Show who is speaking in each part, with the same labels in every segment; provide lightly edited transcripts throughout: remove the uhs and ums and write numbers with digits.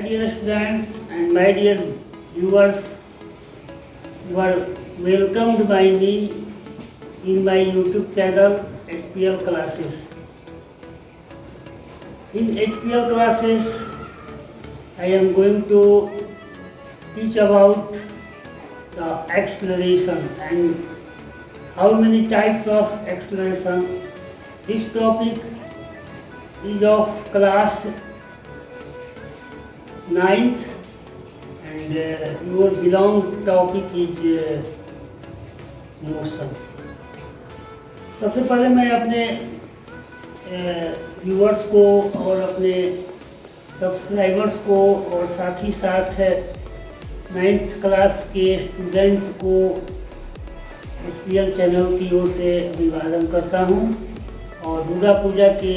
Speaker 1: My dear students and my dear viewers, you are welcomed by me in my YouTube channel HPL Classes. In HPL Classes, I am going to teach about the acceleration and how many types of acceleration. This topic is of class 9th and your belong topic is motion. सबसे पहले मैं अपने viewers को और अपने subscribers को और साथ ही साथ 9th क्लास के स्टूडेंट को HPL चैनल की ओर से अभिवादन करता हूं और दुर्गा पूजा के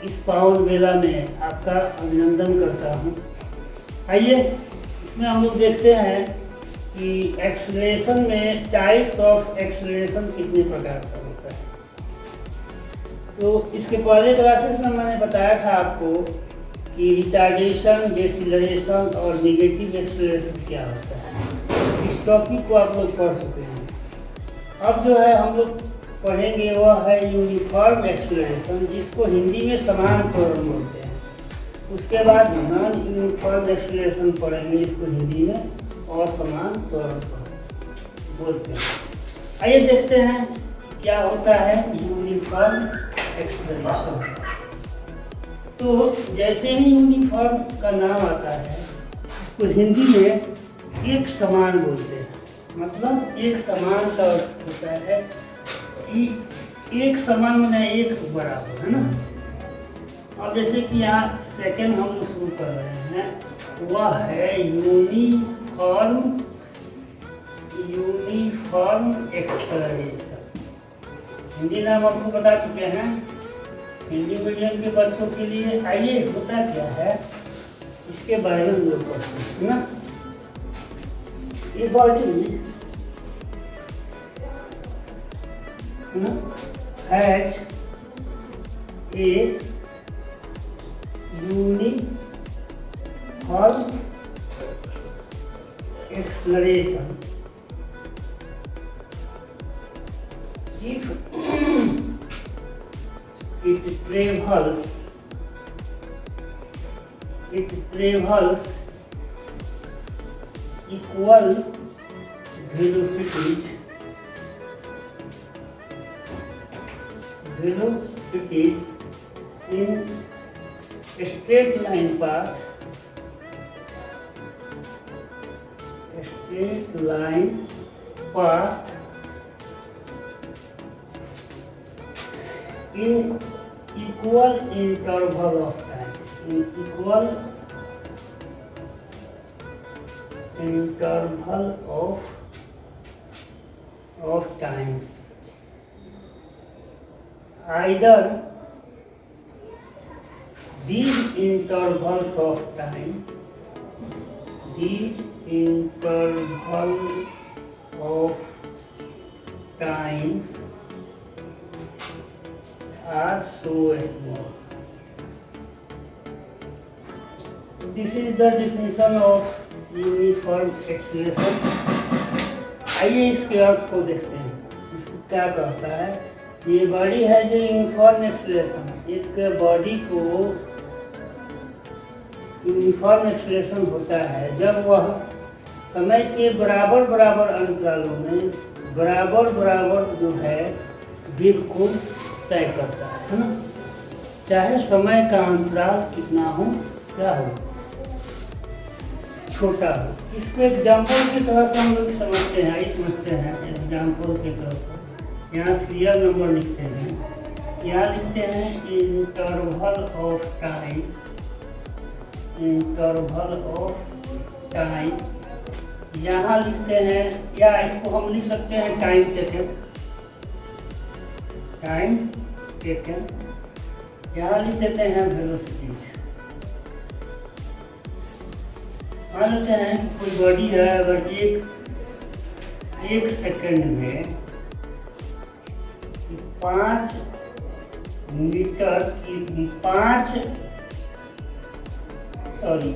Speaker 1: इस पावन वेला में आपका अभिनंदन करता हूं। आइए इसमें हम लोग देखते हैं कि एक्सेलरेशन में टाइप्स ऑफ एक्सेलरेशन कितने प्रकार का होता है। तो इसके पहले क्लासेस में मैंने बताया था आपको कि रिटार्डेशन, डिसेलरेशन और नेगेटिव एक्सेलरेशन क्या होता है। इस टॉपिक को आप लोग पढ़ चुके हैं। अब जो है हम लोग पढ़ेंगे वह है यूनिफॉर्म एक्सेलरेशन, जिसको हिंदी में समान त्वरण बोलते हैं। उसके बाद नॉन यूनिफॉर्म एक्सेलरेशन पढ़ेंगे, जिसको हिंदी में असमान त्वरण बोलते हैं। आइए देखते हैं क्या होता है यूनिफॉर्म एक्सेलरेशन। तो जैसे ही यूनिफॉर्म का नाम आता है उसको हिंदी में एक समान बोलते हैं। मतलब एक समान का अर्थ होता है कि एक समान में एक बराबर, है ना। अब जैसे कि यहाँ सेकेंड हम लोग शुरू कर रहे हैं, वह है यूनिफॉर्म एक्सेलरेशन। हिंदी नाम आपको बता चुके हैं हिंदी मीडियम के बच्चों के लिए। आइए होता क्या है इसके बारे में लोग पढ़ते हैं ना। ये body has a uniform acceleration if it travels equal velocities in straight line path in equal interval of times, either these intervals of time are so small. This is the definition of uniform acceleration. आइए इसके अर्थ को देखते हैं, इसको क्या कहता है। ये बॉडी है जो यूनिफॉर्म एक्सेलरेशन, एक बॉडी को यूनिफॉर्म एक्सेलरेशन होता है जब वह समय के बराबर बराबर अंतरालों में बराबर जो है वेग को तय करता है ना। चाहे समय का अंतराल कितना हो, क्या हो, छोटा हो। इसको एग्जाम्पल की तरह से हम लोग समझते हैं एग्जाम्पल के तौर पर। यहाँ सीरियल नंबर लिखते हैं, यहाँ लिखते हैं इंटरवल ऑफ टाइम, यहाँ लिखते हैं, या इसको हम लिख सकते हैं टाइम टेकन, यहाँ लिख देते हैं वेलोसिटीज। मान लेते हैं कि कोई बॉडी है, अगर एक सेकंड में 5 मीटर की 5 सॉरी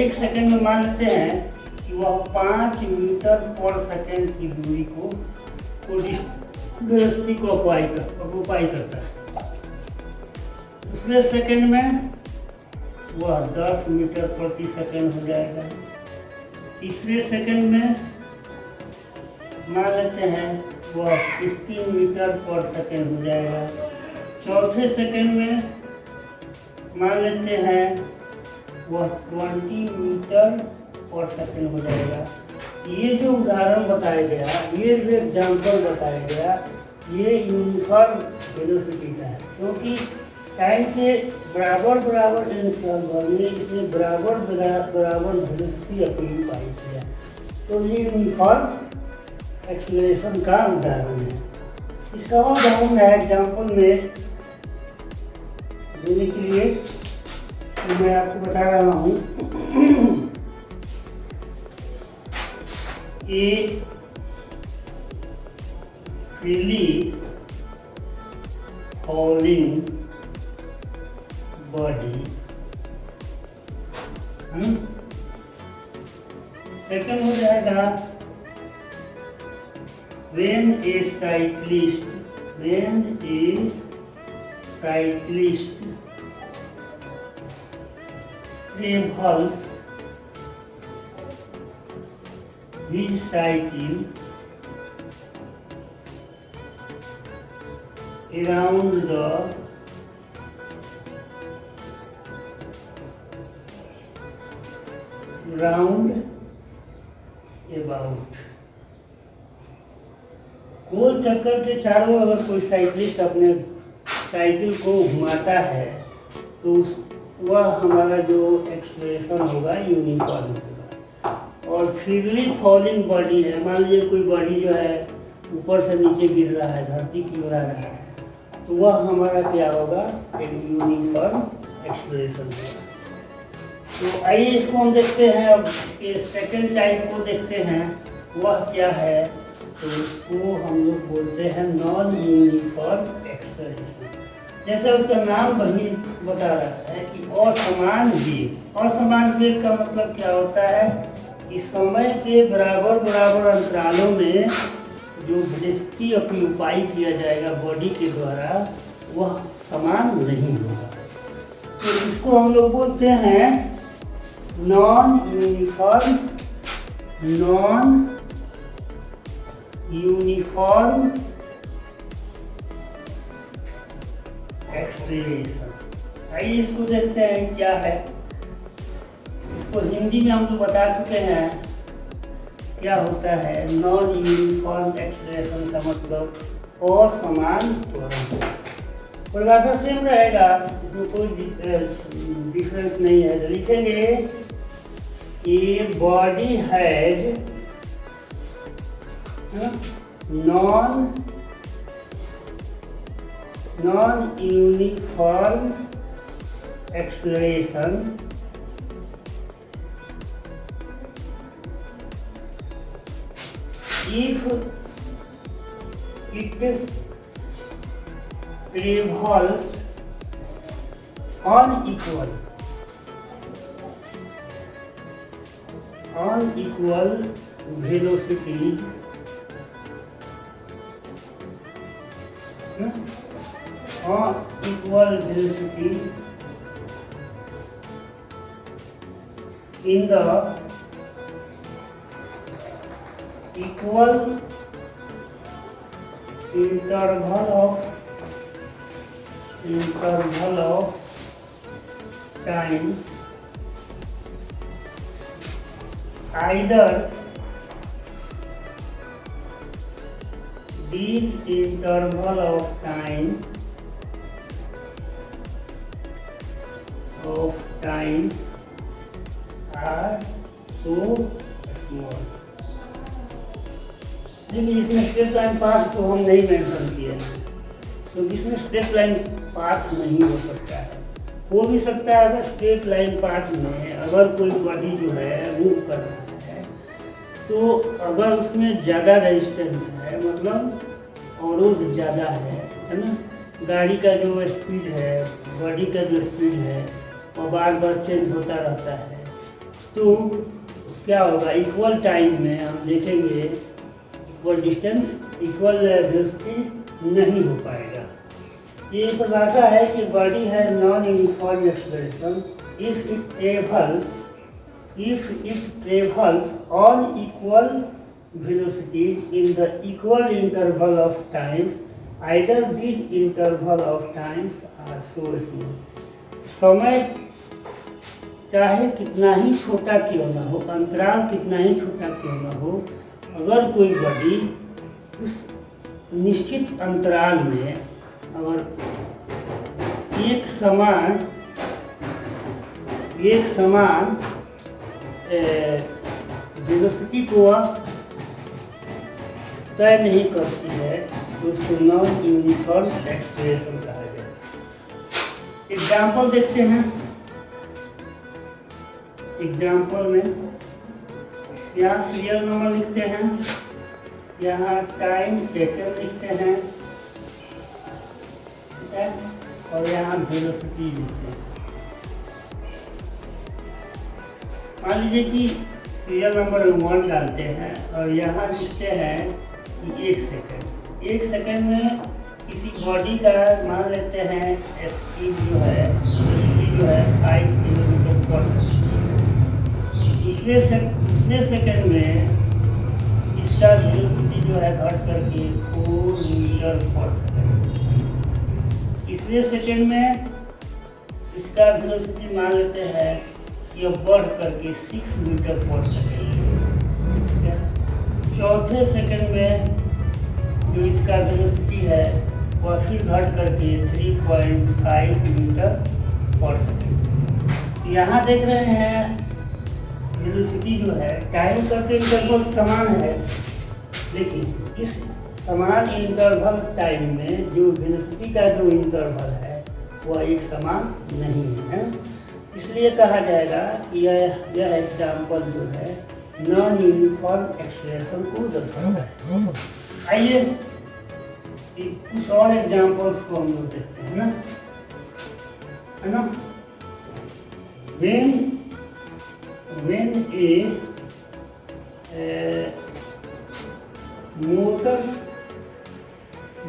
Speaker 1: 1 सेकंड में मान लेते हैं कि वह 5 मीटर पर सेकंड की दूरी को वेलोसिटी को ऑक्यूपाई करता है। दूसरे सेकंड में वह 10 मीटर प्रति सेकंड हो जाएगा। तीसरे सेकंड में मान लेते हैं वह 15 मीटर पर सेकंड हो जाएगा। चौथे सेकंड में मान लेते हैं वह 20 मीटर पर सेकंड हो जाएगा। ये जो उदाहरण बताया गया, ये जो एग्जाम्पल बताया गया, ये यूनिफॉर्म वेलोसिटी का है, क्योंकि टाइम के बराबर इंटरवल में इसने बराबर वेलोसिटी ऑक्यूपाई किया, तो ये यूनिफॉर्म एक्सीलरेशन का उदाहरण है। इसका और उदाहरण है एग्जाम्पल में देने के लिए तो मैं आपको बता रहा हूँ। A freely falling body, second हो जाएगा when a cyclist travels his cycle around the roundabout। गोल चक्कर के चारों अगर कोई साइकिलिस्ट अपने साइकिल को घुमाता है तो वह हमारा जो एक्सलेशन होगा यूनिफॉर्म होगा। और फ्रीली फॉलिंग बॉडी है, मान लीजिए कोई बॉडी जो है ऊपर से नीचे गिर रहा है, धरती की ओर आ रहा है, तो वह हमारा क्या होगा, एक यूनिफॉर्म एक्सलेशन होगा। तो आइए इसको हम देखते हैं। अब इसके सेकेंड टाइप को देखते हैं, वह क्या है, तो इसको हम लोग बोलते हैं नॉन यूनिफॉर्म एक्सलेशन। जैसे उसका नाम वही बता रहा है कि असमान वेग। असमान वेग का मतलब क्या होता है कि समय के बराबर अंतरालों में जो वेलोसिटी ऑक्यूपाई किया जाएगा बॉडी के द्वारा वह समान नहीं होगा। तो इसको हम लोग बोलते हैं नॉन यूनिफॉर्म एक्सलेशन। आइए इसको देखते हैं क्या है। इसको हिंदी में हम लोग बता चुके हैं क्या होता है। नॉन यूनिफॉर्म एक्सलेशन का मतलब और समान त्वरण। परिभाषा सेम रहेगा, इसमें कोई डिफरेंस नहीं है। तो लिखेंगे a body has non-uniform acceleration if it travels unequal velocities equal velocity in the equal interval of time, either these interval of times are so small। लेकिन इसमें स्ट्रेट लाइन पाथ तो हम नहीं मेंशन किए हैं, क्योंकि इसमें स्ट्रेट लाइन पाथ नहीं हो सकता है। हो भी सकता है अगर स्ट्रेट लाइन पाथ में अगर कोई बॉडी जो है मूव कर रहा है तो अगर उसमें ज़्यादा रेजिस्टेंस है, मतलब अवरोध ज़्यादा है ना, गाड़ी का जो स्पीड है, बॉडी का जो स्पीड है और बार बार चेंज होता रहता है, तो क्या होगा, इक्वल टाइम में हम देखेंगे इक्वल डिस्टेंस, इक्वल वेलोसिटी नहीं हो पाएगा। ये परिभाषा है कि बॉडी है non uniform acceleration if it travels on equal velocities in the equal interval of times, either these interval of times are so small। समय चाहे कितना ही छोटा क्यों ना हो, अंतराल कितना ही छोटा क्यों ना हो, अगर कोई बॉडी उस निश्चित अंतराल में अगर एक समान वेलोसिटी को तय नहीं करती है तो उसको नॉन यूनिफॉर्म एक्सेलरेशन कहा गया। एग्जाम्पल देखते हैं। एग्जाम्पल में यहाँ सीरियल नंबर लिखते हैं, यहाँ टाइम टेकन लिखते हैं, ठीक है, और यहाँ वेलोसिटी लिखते हैं। मान लीजिए कि सीरियल नंबर 1 डालते हैं और यहाँ लिखते हैं कि 1 सेकंड। 1 सेकंड में किसी बॉडी का मान लेते हैं स्पीड जो है 5 किलोमीटर पर सेकंड। दूसरे सेकंड में इसका वेलोसिटी जो है घट करके 4 मीटर पर सेकंड। तीसरे सेकंड में इसका वेलोसिटी मान लेते हैं कि बढ़ करके 6 मीटर पर सेकंड। चौथे सेकंड में जो इसका वेलोसिटी है वह फिर घट करके 3.5 मीटर पर सेकंड। यहाँ देख रहे हैं वेलोसिटी जो है टाइम का तो इंटरवल समान है, लेकिन इस समान इंटरवल टाइम में जो वेलोसिटी का जो इंटरवल है वह एक समान नहीं है। इसलिए कहा जाएगा कि यह एग्जाम्पल जो है नॉन यूनिफॉर्म एक्सेलरेशन को दर्शाता है। आइए कुछ और एग्जाम्पल्स को हम लोग देखते हैं ना, है ना। when a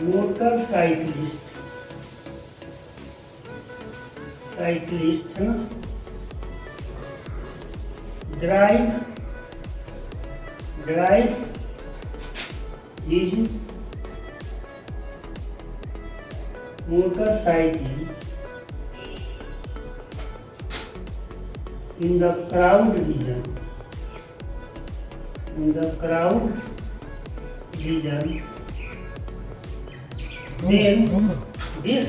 Speaker 1: motorcyclist है ना drives his motorcycle in the crowd region, then this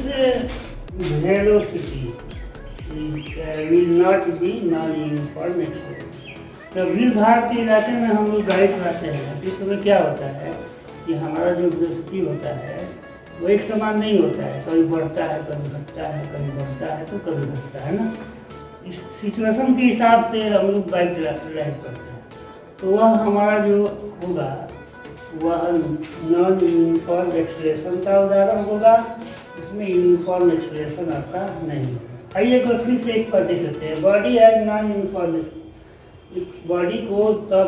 Speaker 1: velocity will not be non-uniform acceleration. तो भीड़ भाड़ के इलाके में हम लोग गाड़ी चलाते हैं तो इस समय क्या होता है कि हमारा जो वेलोसिटी होता है वो एक समान नहीं होता है, कभी बढ़ता है, कभी घटता है, कभी बढ़ता है तो कभी घटता है ना। इस सिचुएशन के हिसाब से हम लोग बाइक ड्राइव करते हैं, तो वह हमारा जो होगा वह नॉन यूनिफॉर्म एक्सेलरेशन का उदाहरण होगा, उसमें यूनिफॉर्म एक्सेलरेशन आपका नहीं होगा। आइए एक बार फिर से एक पर देख लेते हैं। बॉडी है नॉन यूनिफॉर्म, बॉडी को तब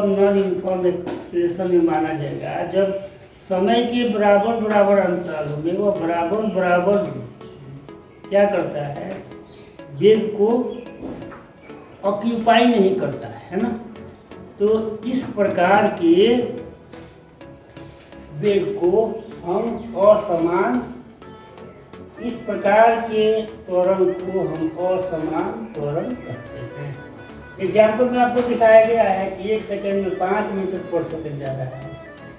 Speaker 1: नॉन यूनिफॉर्म एक्सेलरेशन में माना जाएगा जब समय के बराबर अंतरालों में वो बराबर क्या करता है, वेग को ऑक्यूपाई नहीं करता है ना। तो इस प्रकार के वेग को हम असमान, इस प्रकार के त्वरण को हम असमान त्वरण कहते हैं। एग्जाम्पल में आपको दिखाया गया है कि 1 सेकंड में 5 मीटर पर सेकंड जा रहा है,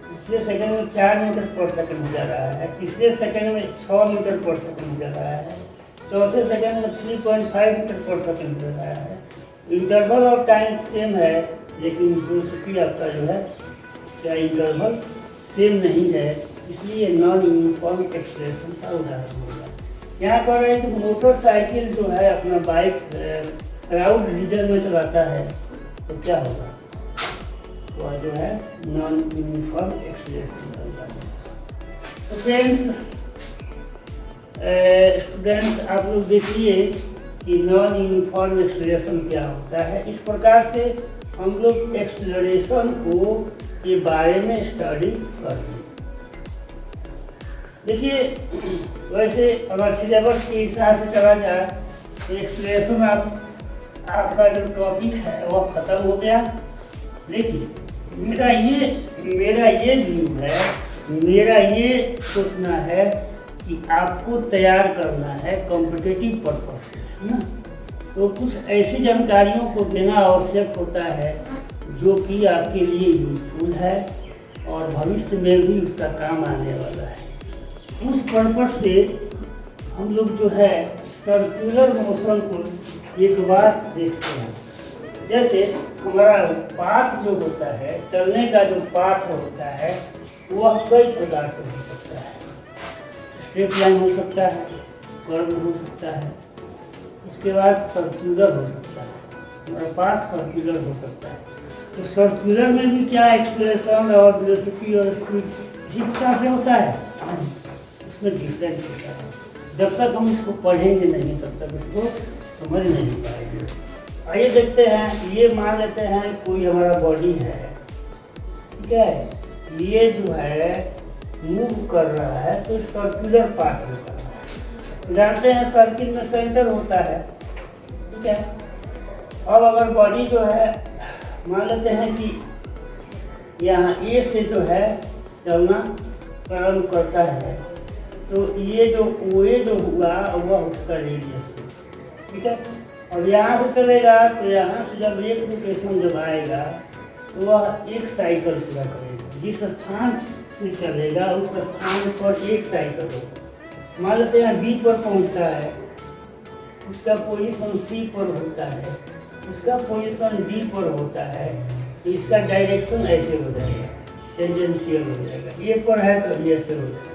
Speaker 1: दूसरे सेकंड में 4 मीटर पर सेकंड जा रहा है, तीसरे सेकंड में 6 मीटर पर सेकंड जा रहा है, चौथे सेकंड में 3.5 मीटर पर सेकंड जा रहा है। इंटरवल ऑफ टाइम सेम है, लेकिन वेलोसिटी आपका जो है क्या इंटरवल सेम नहीं है, इसलिए नॉन यूनिफॉर्म एक्सेलरेशन का उदाहरण होगा। यहाँ पर एक मोटरसाइकिल जो है अपना बाइक क्राउड रीजन में चलाता है तो क्या होगा, वह जो है नॉन यूनिफॉर्म एक्सेलरेशन का उदाहरण। तो फ्रेंड्स, स्टूडेंट्स आप लोग देखिए कि नॉन यूनिफॉर्म एक्सेलरेशन क्या होता है। इस प्रकार से हम लोग एक्सेलरेशन को के बारे में स्टडी करते हैं। देखिए, वैसे अगर सिलेबस के हिसाब से चला जाए तो एक्सेलरेशन आपका जो टॉपिक है वह खत्म हो गया। लेकिन मेरा ये व्यू है, मेरा ये सोचना है कि आपको तैयार करना है कॉम्पिटिटिव पर्पस से, है ना। तो कुछ ऐसी जानकारियों को देना आवश्यक होता है जो कि आपके लिए यूजफुल है और भविष्य में भी उसका काम आने वाला है। उस पर्पस से हम लोग जो है सर्कुलर मोशन को एक बार देखते हैं। जैसे हमारा पाथ जो होता है, चलने का जो पाथ होता है वह कई प्रकार से हो सकता है। स्ट्रेट लाइन हो सकता है, कर्व हो सकता है, उसके बाद सर्कुलर हो सकता है, हमारा पाथ सर्कुलर हो सकता है। तो सर्कुलर में भी क्या एक्सेलरेशन और वेलोसिटी और स्पीड इसी प्रकार से होता है, उसमें डिफरेंस होता है। जब तक हम इसको पढ़ेंगे नहीं तब तक इसको समझ नहीं पाएंगे। आइए देखते हैं, ये मान लेते हैं कोई हमारा बॉडी है, ठीक है, ये जो है मूव कर रहा है तो सर्कुलर पार्ट में कर रहा है। जानते हैं सर्किल में सेंटर होता है, ठीक है। अब अगर बॉडी जो है मान लेते हैं कि यहाँ ए से जो है चलना प्रारंभ करता है, तो ये जो ओए जो हुआ वह उसका रेडियस है, ठीक है। और यहाँ से चलेगा तो यहाँ से जब एक रोटेशन जब आएगा तो वह एक साइकिल पूरा करेगा। जिस स्थान से चलेगा उस स्थान पर एक साइकिल होगा। मान लेते हैं बी पर पहुँचता है, उसका पोजीशन सी पर होता है, उसका पोजीशन डी पर होता है, तो इसका डायरेक्शन ऐसे हो जाएगा, टेंजेंशियल हो जाएगा। ए पर है तो ये ऐसे हो जाएगा,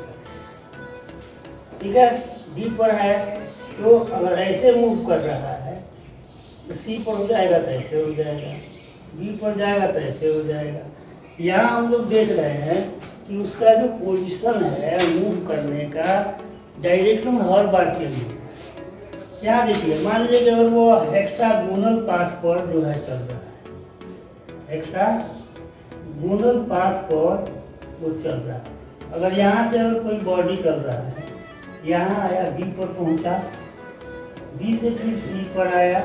Speaker 1: ठीक है। डी पर है तो अगर ऐसे मूव कर रहा है तो सी पर हो जाएगा तो ऐसे हो जाएगा, बी पर जाएगा तो ऐसे हो जाएगा। यहाँ हम लोग देख रहे हैं कि उसका जो पोजीशन है मूव करने का डायरेक्शन हर बार चेंज होगा। यहाँ देखिए, मान लीजिए कि अगर वो हेक्सागोनल पाथ पर जो है चल रहा है, हेक्सागोनल पाथ पर वो चल रहा है। अगर यहाँ से अगर कोई बॉडी चल रहा है, यहाँ आया बी पर पहुँचा, बी से फिर सी पर आया,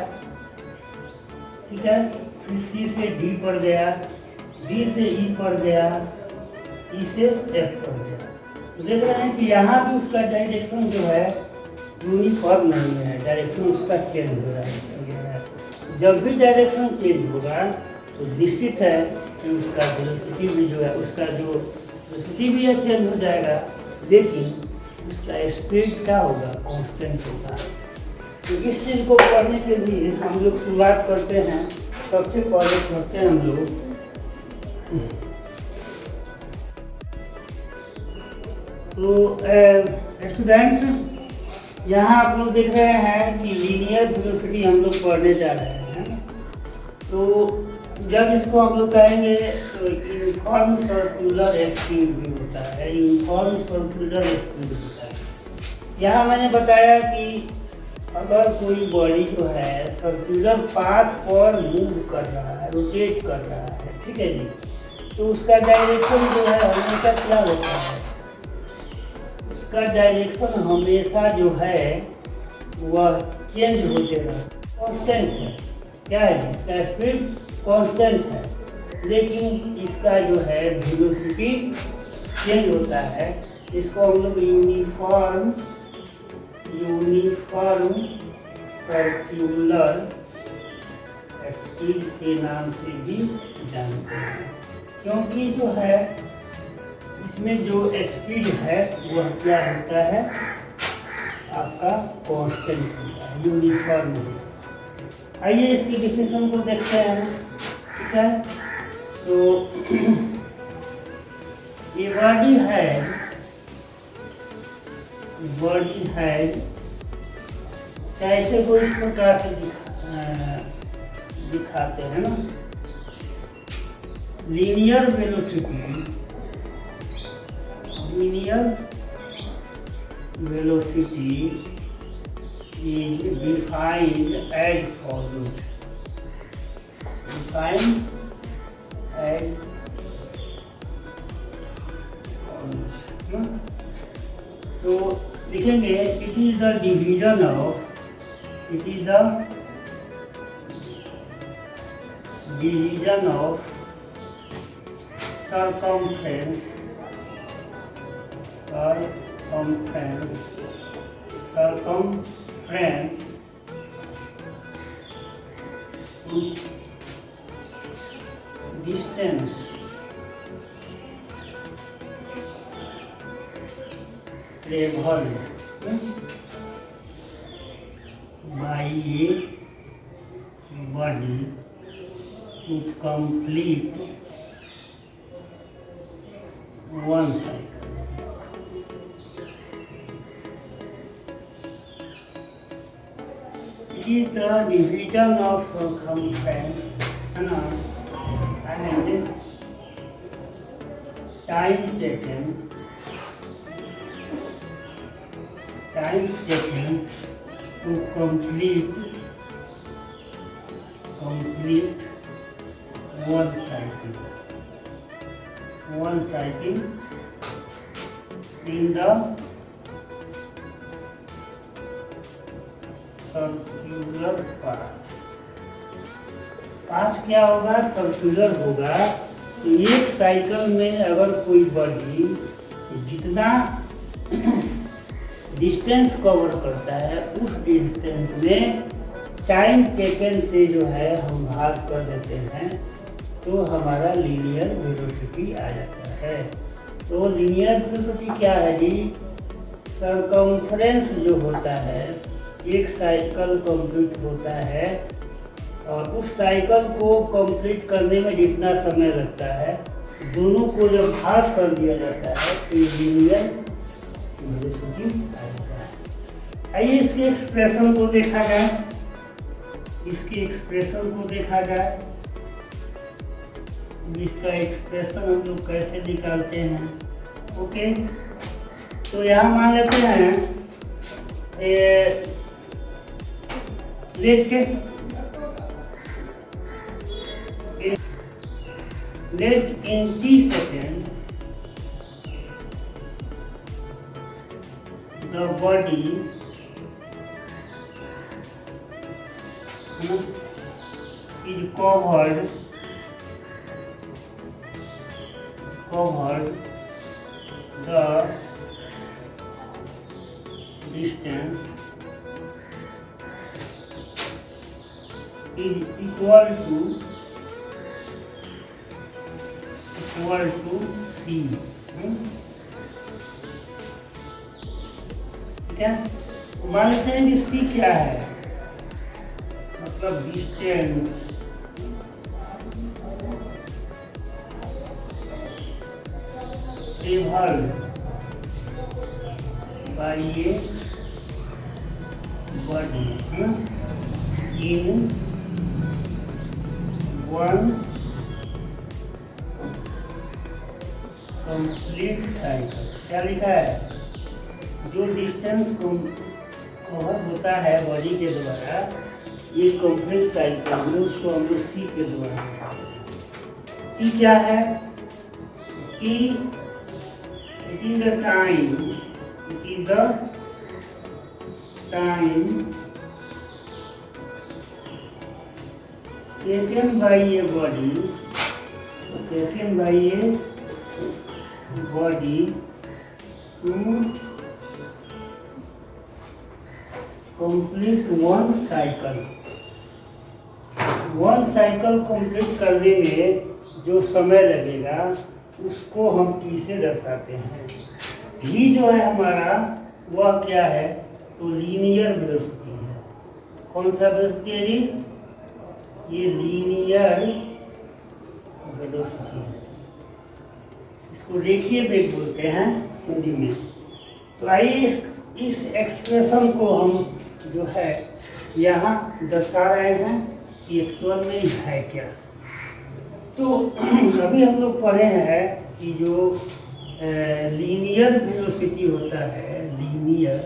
Speaker 1: ठीक है, फिर सी से डी पर गया, डी से ई पर गया, ई से एफ पर गया। तो देख रहे हैं कि यहाँ भी उसका डायरेक्शन जो है यूनिफॉर्म नहीं है, डायरेक्शन उसका चेंज हो रहा है। जब भी डायरेक्शन चेंज होगा तो निश्चित है कि उसका वेलोसिटी भी जो है, उसका जो वेलोसिटी भी है चेंज हो जाएगा, लेकिन उसका स्पीड क्या होगा, कांस्टेंट होगा। तो इस चीज़ को करने के लिए हम लोग शुरुआत करते हैं। सबसे पहले करते हैं हम लोग तो स्टूडेंट्स, यहाँ आप लोग देख रहे हैं कि लीनियर वेलोसिटी हम लोग पढ़ने जा रहे हैं। तो जब इसको हम लोग कहेंगे तो यूनिफॉर्म सर्कुलर स्पीड भी होता है, यूनिफॉर्म सर्कुलर स्पीड होता है। यहाँ मैंने बताया कि अगर कोई बॉडी जो है सर्कुलर पाथ पर मूव कर रहा है, रोटेट कर रहा है, ठीक है जी, तो उसका डायरेक्शन जो है हमेशा क्या होता है, उसका डायरेक्शन हमेशा जो है वह चेंज होते रहता, कांस्टेंट है। क्या है, इसका स्पीड कांस्टेंट है, लेकिन इसका जो है वेलोसिटी चेंज होता है। इसको हम लोग यूनिफॉर्म सर्कुलर स्पीड के नाम से भी जानते हैं, क्योंकि जो है इसमें जो स्पीड है वह क्या होता है, आपका कांस्टेंट होता है, यूनिफॉर्म होता है। आइए इसकी डिफिनेशन को देखते हैं, ठीक है। तो ये बॉडी है ऐसे को इस प्रकार से दिखाते हैं ना, linear velocity is defined as follows. Defined as follows. तो लिखेंगे it is the division of circumference distance traveled by a body to complete one cycle. It is the division of circumference and time taken to complete one cycle in the circular path क्या होगा? Circular होगा। तो एक cycle में अगर कोई body जितना distance cover करता है उस डिस्टेंस में टाइम टेकन से जो है हम भाग कर देते हैं तो हमारा लीनियर वेलोसिटी आ जाता है। तो लीनियर वेलोसिटी क्या है जी? सरकमफ्रेंस जो होता है, एक साइकिल कंप्लीट होता है और उस साइकिल को कंप्लीट करने में जितना समय लगता है दोनों को जब भाग कर दिया जाता है तो ये लीनियर वेलोसिटी आ जाता है। आइए इसके एक्सप्रेशन को देखा जाए। इसका एक्सप्रेशन हम लोग कैसे निकालते हैं? ओके, तो यहाँ मान लेते हैं let in t second the body is covered the distance is equal to c। ठीक है, मान लेते हैं कि c क्या है? मतलब distance traveled by a body in one complete cycle. क्या लिखा है? जो डिस्टेंस कवर होता है बॉडी के द्वारा ये कंप्लीट साइकिल में उसको हम लोग सी के द्वारा। टी क्या है? T it is the time taken by a body to complete one cycle complete करने में जो समय लगेगा उसको हम टी से दर्शाते हैं। भी जो है हमारा वह क्या है? तो लीनियर वेलोसिटी है। कौन सा वेलोसिटी है जी? ये लीनियर वेलोसिटी है। इसको रेखीय वेग बोलते हैं हिंदी में। तो आइए इस एक्सप्रेशन को हम जो है यहाँ दर्शा रहे हैं कि एक्चुअल में है क्या। तो अभी हम लोग पढ़े हैं कि जो लीनियर वेलोसिटी होता है, लीनियर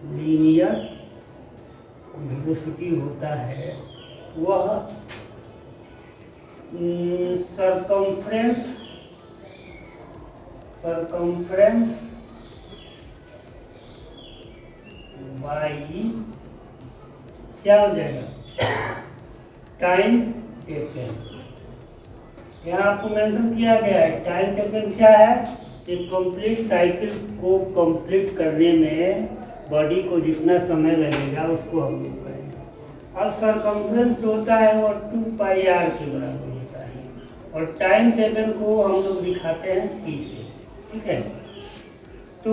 Speaker 1: लीनियर वेलोसिटी होता है वह सरकमफ्रेंस बाई क्या हो जाएगा, टाइम टेकन। यहाँ आपको मेंशन किया गया है टाइम टेकन क्या है, एक कंप्लीट साइकिल को कंप्लीट करने में बॉडी को जितना समय लगेगा उसको हम लोग करेंगे। अब सरकमफ्रेंस जो होता है वो 2πr के बराबर होता है और टाइम टेकन को हम लोग दिखाते हैं t से, ठीक है। तो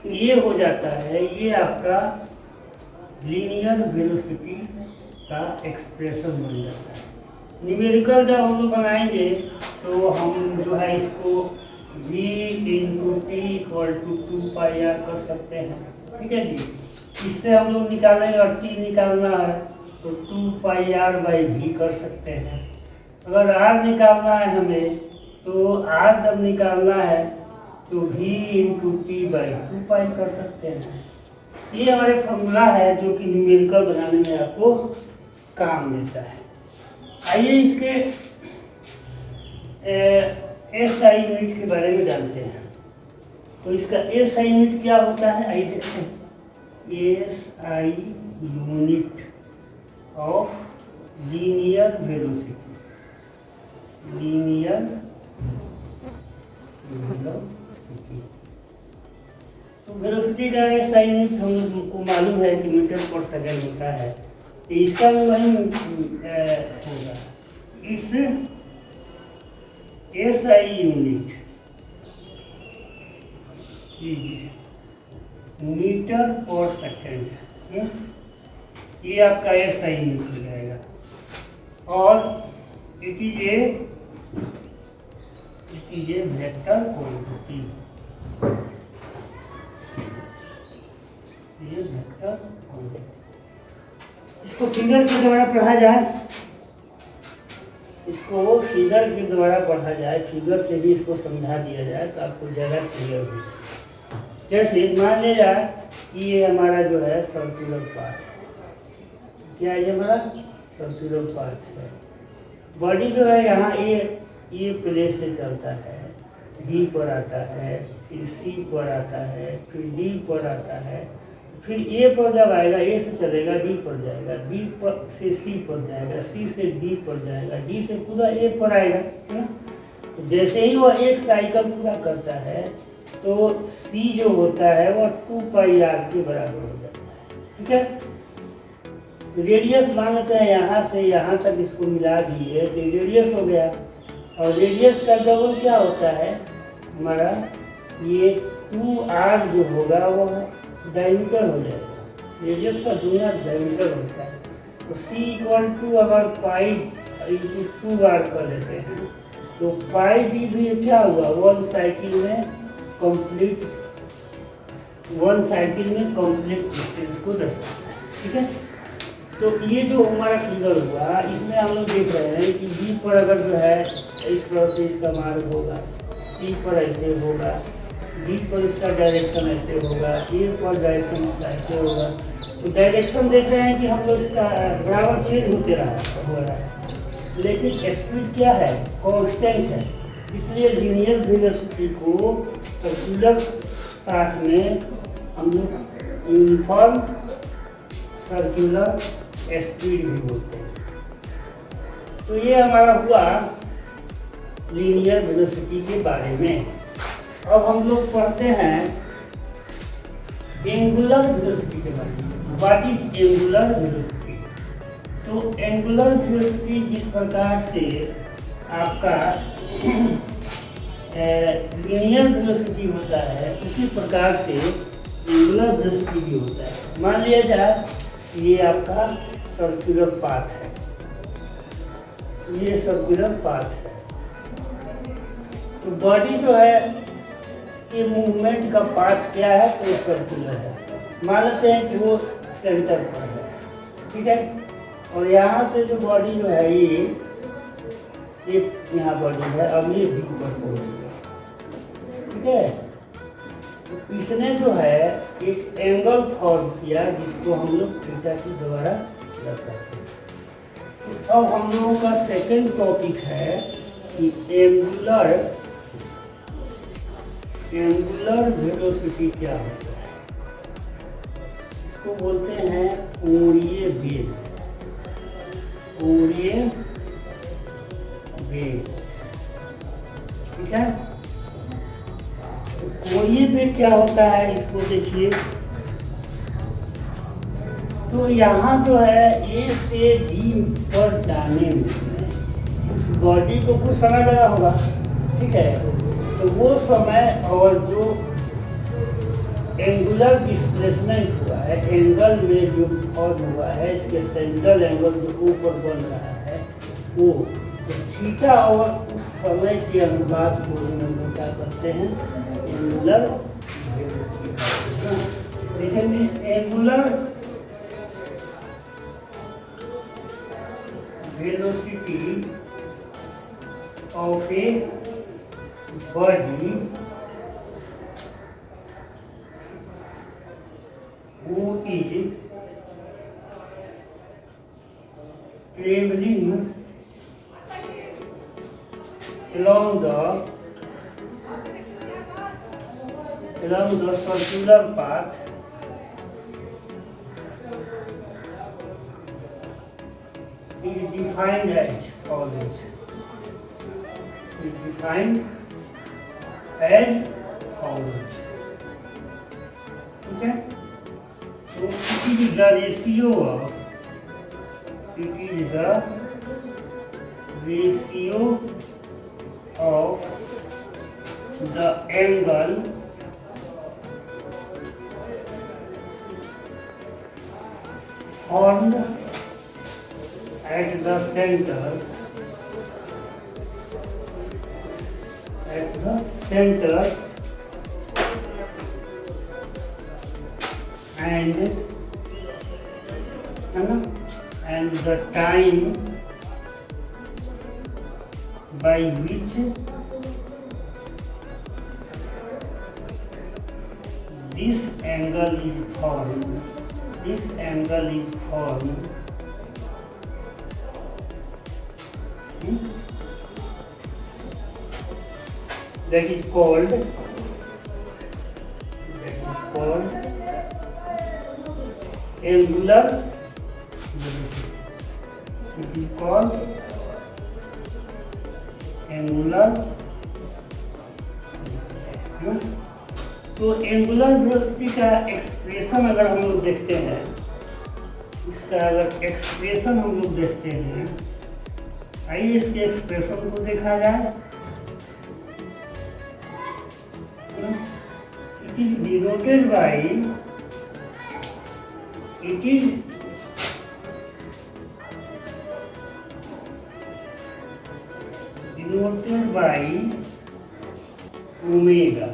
Speaker 1: ये हो जाता है, ये आपका लीनियर वेलोसिटी का एक्सप्रेशन बन जाता है। न्यूमेरिकल जब हम लोग बनाएंगे तो हम जो है इसको v × t = 2πr कर सकते हैं, ठीक है जी। इससे हम लोग निकालेंगे और t निकालना है तो 2πr/v कर सकते हैं। अगर r निकालना है हमें तो r जब निकालना है तो v × t/2π कर सकते हैं। ये हमारे फॉर्मूला है जो कि न्यूमेरिकल बनाने में आपको काम देता है। आइए इसके SI यूनिट के बारे में जानते हैं। तो इसका SI यूनिट क्या होता है, आइए देखते हैं। SI unit of linear velocity, linear velocity. तो वेलोसिटी का SI यूनिट हम लोग को मालूम है कि मीटर पर सेकंड होता है, तो इसका भी वही होगा। Its SI unit is metre per second, ये आपका SI यूनिट हो जाएगा। और it is a vector quantity, ये वेक्टर क्वांटिटी। इसको फिगर के द्वारा पढ़ा जाए, इसको फिगर के द्वारा पढ़ा जाए, फिगर से भी इसको समझा दिया जाए तो आपको ज़्यादा क्लियर हो। जैसे मान लिया जाए कि ये हमारा जो है सर्कुलर पाथ, क्या है ये हमारा सर्कुलर पाथ है। बॉडी जो है यहाँ ये प्लेस से चलता है, B पर आता है, फिर C पर आता है, फिर D पर आता है, फिर A पर जब आएगा A से चलेगा D पर जाएगा, B पर से C पर जाएगा, C से D पर जाएगा, D से पूरा A पर आएगा, है ना। तो जैसे ही वो एक साइकिल पूरा करता है तो C जो होता है वो 2πr के बराबर हो जाता है, ठीक है। तो रेडियस मान लेते हैं यहाँ से यहाँ तक इसको मिला दिए तो रेडियस हो गया, और रेडियस का डबल क्या होता है हमारा, ये 2r जो होगा वो डायमीटर हो जाएगा। रेडियस का दुनिया डायमीटर होता है। तो C = अगर पाई × 2r कर लेते हैं तो पाई भी क्या हुआ, वन साइकिल में कंप्लीट डिस्टेंस को दर्शाता है, ठीक है। तो ये जो हमारा फिगर हुआ इसमें हम लोग देख रहे हैं कि B पर अगर जो है इस तरह से इसका मार्ग होगा, C पर ऐसे होगा, D पर इसका डायरेक्शन ऐसे होगा, A पर डायरेक्शन इसका ऐसे होगा। तो डायरेक्शन देख रहे हैं कि हम लोग इसका बराबर चेंज होते हो रहा है, लेकिन स्पीड क्या है, कांस्टेंट है। इसलिए लीनियर वेलोसिटी को सर्कुलर पाथ में हम लोग यूनिफॉर्म सर्कुलर स्पीड भी बोलते हैं। तो ये हमारा हुआ लीनियर वेलोसिटी के बारे में। अब हम लोग पढ़ते हैं एंगुलर वेलोसिटी के बारे में। What is angular velocity? तो एंगुलर वेलोसिटी जिस प्रकार से आपका लीनियर वेलोसिटी होता है उसी प्रकार से एंगुलर वेलोसिटी भी होता है। मान लिया जाए ये आपका सर्कुलर पाथ है, ये सर्कुलर पाथ है। तो बॉडी जो है ये मूवमेंट का पाथ क्या है, तो सर्कुलर है। मान लेते हैं कि वो सेंटर पर है, ठीक है। और यहाँ से जो बॉडी जो है ये यहाँ बॉडी है, अब ये भी ऊपर पहुँच गया, ठीक है। इसने जो है एक एंगल फॉर्म किया जिसको हम लोग थीटा के द्वारा दर्शाते हैं। तो अब हम लोगों का सेकंड टॉपिक है कि एंगुलर वेलोसिटी क्या होता है। इसको बोलते हैं कोणीय वेग। ठीक है। कोणीय वेग क्या होता है इसको देखिए। तो यहाँ जो है ए से बी पर जाने में उस बॉडी को कुछ समय लगा होगा, ठीक है। तो वो समय और जो एंगुलर डिस्प्लेसमेंट हुआ है, एंगल में जो फॉर्म हुआ है, इसके सेंट्रल एंगल जो ऊपर बन रहा है वो, तो थीटा और उस समय के अनुपात को हम लोग क्या करते हैं, एंगुलर देखेंगे। Angular velocity of a body who is traveling along the circular path is defined as follows. Okay. So it is the ratio of the angle formed at the center and the time by which this angle is formed. That is called angular velocity. It is called angular velocity. तो angular velocity का expression अगर हम लोग देखते हैं, इसका अगर expression हम लोग देखते हैं, आइए इसके एक्सप्रेशन को देखा जाए। It is denoted by omega.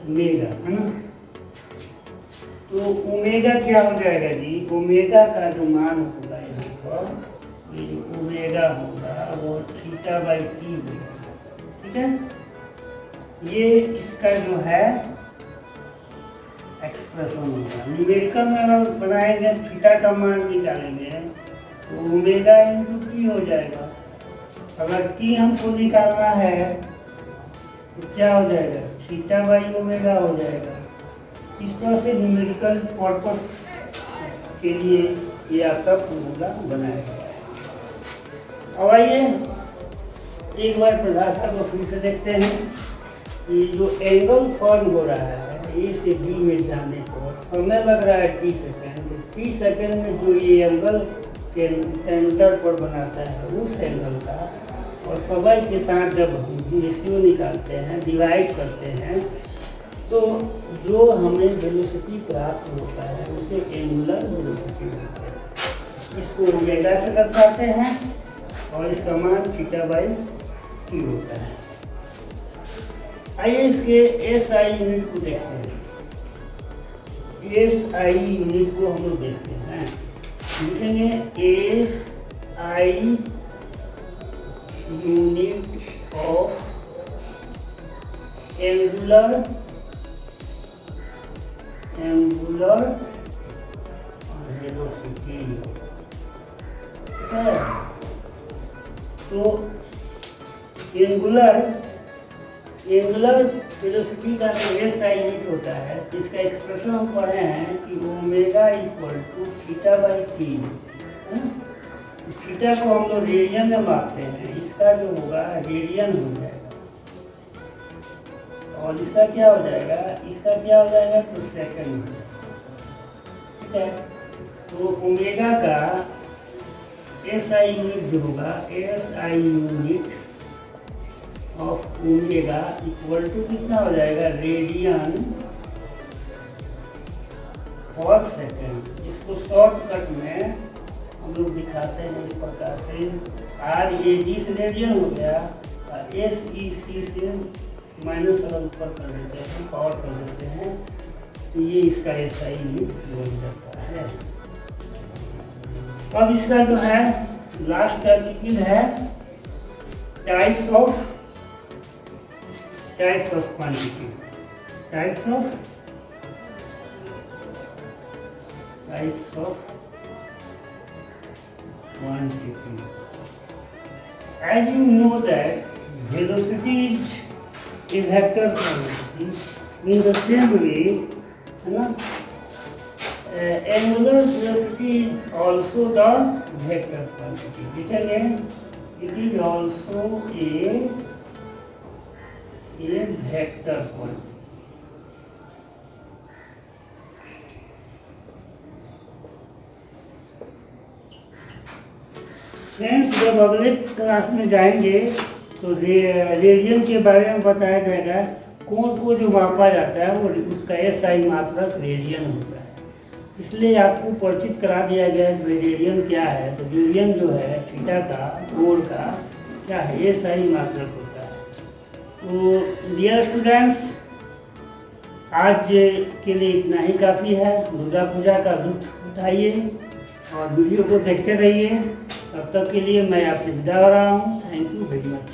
Speaker 1: Omega है ना। तो ओमेगा क्या हो जाएगा जी, ओमेगा का जो मान होगा यहाँ पर, ये जो ओमेगा होगा वो थीटा बाई टी होगा, ठीक है। ये इसका जो है एक्सप्रेशन होगा। न्यूमेरिकल में अगर बनाएंगे थीटा का मान निकालेंगे तो ओमेगा इंटू टी हो जाएगा। अगर टी हमको निकालना है तो क्या हो जाएगा, थीटा बाई ओमेगा हो जाएगा। इस तरह से न्यूमेरिकल पर्पस के लिए ये आपका फॉर्मूला बनाया गया है। अब आइए एक बार परिभाषा को फिर से देखते हैं। ये जो एंगल फॉर्म हो रहा है ए से बी में जाने को समय लग रहा है टी सेकेंड। टी सेकेंड में जो ये एंगल के सेंटर पर बनाता है उस एंगल का, और समय के साथ जब रेशियो निकालते हैं, डिवाइड करते हैं, तो जो हमें वेलोसिटी प्राप्त होता है उसे एंगुलर वेलोसिटी बोलते हैं। इसको ओमेगा से दर्शाते हैं और इसका मान थीटा बाई टी होता है। आइए इसके एसआई यूनिट को देखते हैं। एसआई यूनिट को हम लोग देखते हैं, लिखेंगे SI unit of angular velocity. ठीक है, तो एंगुलर वेलोसिटी का जो SI यूनिट होता है, इसका एक्सप्रेशन हम पढ़े हैं कि omega equal to theta by T. Theta को हम लोग रेडियन में मापते हैं, इसका जो होगा रेडियन हो जाएगा, और इसका क्या हो जाएगा, तो सेकंड हो जाएगा। ठीक है, तो ओमेगा का SI यूनिट जो होगा, SI unit of omega equal to कितना हो जाएगा, रेडियन पर सेकेंड। इसको शॉर्टकट में हम लोग दिखाते हैं इस प्रकार से, RAD से रेडियन हो गया, SEC से माइनस अगर ऊपर कर देते हैं, पावर कर देते हैं, तो ये इसका SI यूनिट बन जाता है। अब इसका जो है लास्ट आर्टिकल है types of quantity, types of quantity. As you know that velocity is a vector quantity, in the same way, है ना, angular velocity is also the vector quantity. लिखेंगे, it is also a vector quantity. Friends, जब अगले class में जाएंगे तो radian के बारे में बताया जाएगा, कोण को जो मापा जाता है वो उसका SI मात्रक रेडियन होता है। इसलिए आपको परिचित करा दिया गया है कि रेडियन क्या है। तो रेडियन जो है थीटा का, कोण का क्या है, SI मात्रक होता है। तो डियर स्टूडेंट्स, आज के लिए इतना ही काफ़ी है। दुर्गा पूजा का लुत्फ उठाइए और वीडियो को देखते रहिए। तब तक के लिए मैं आपसे विदा हो रहा हूँ। Thank you very much.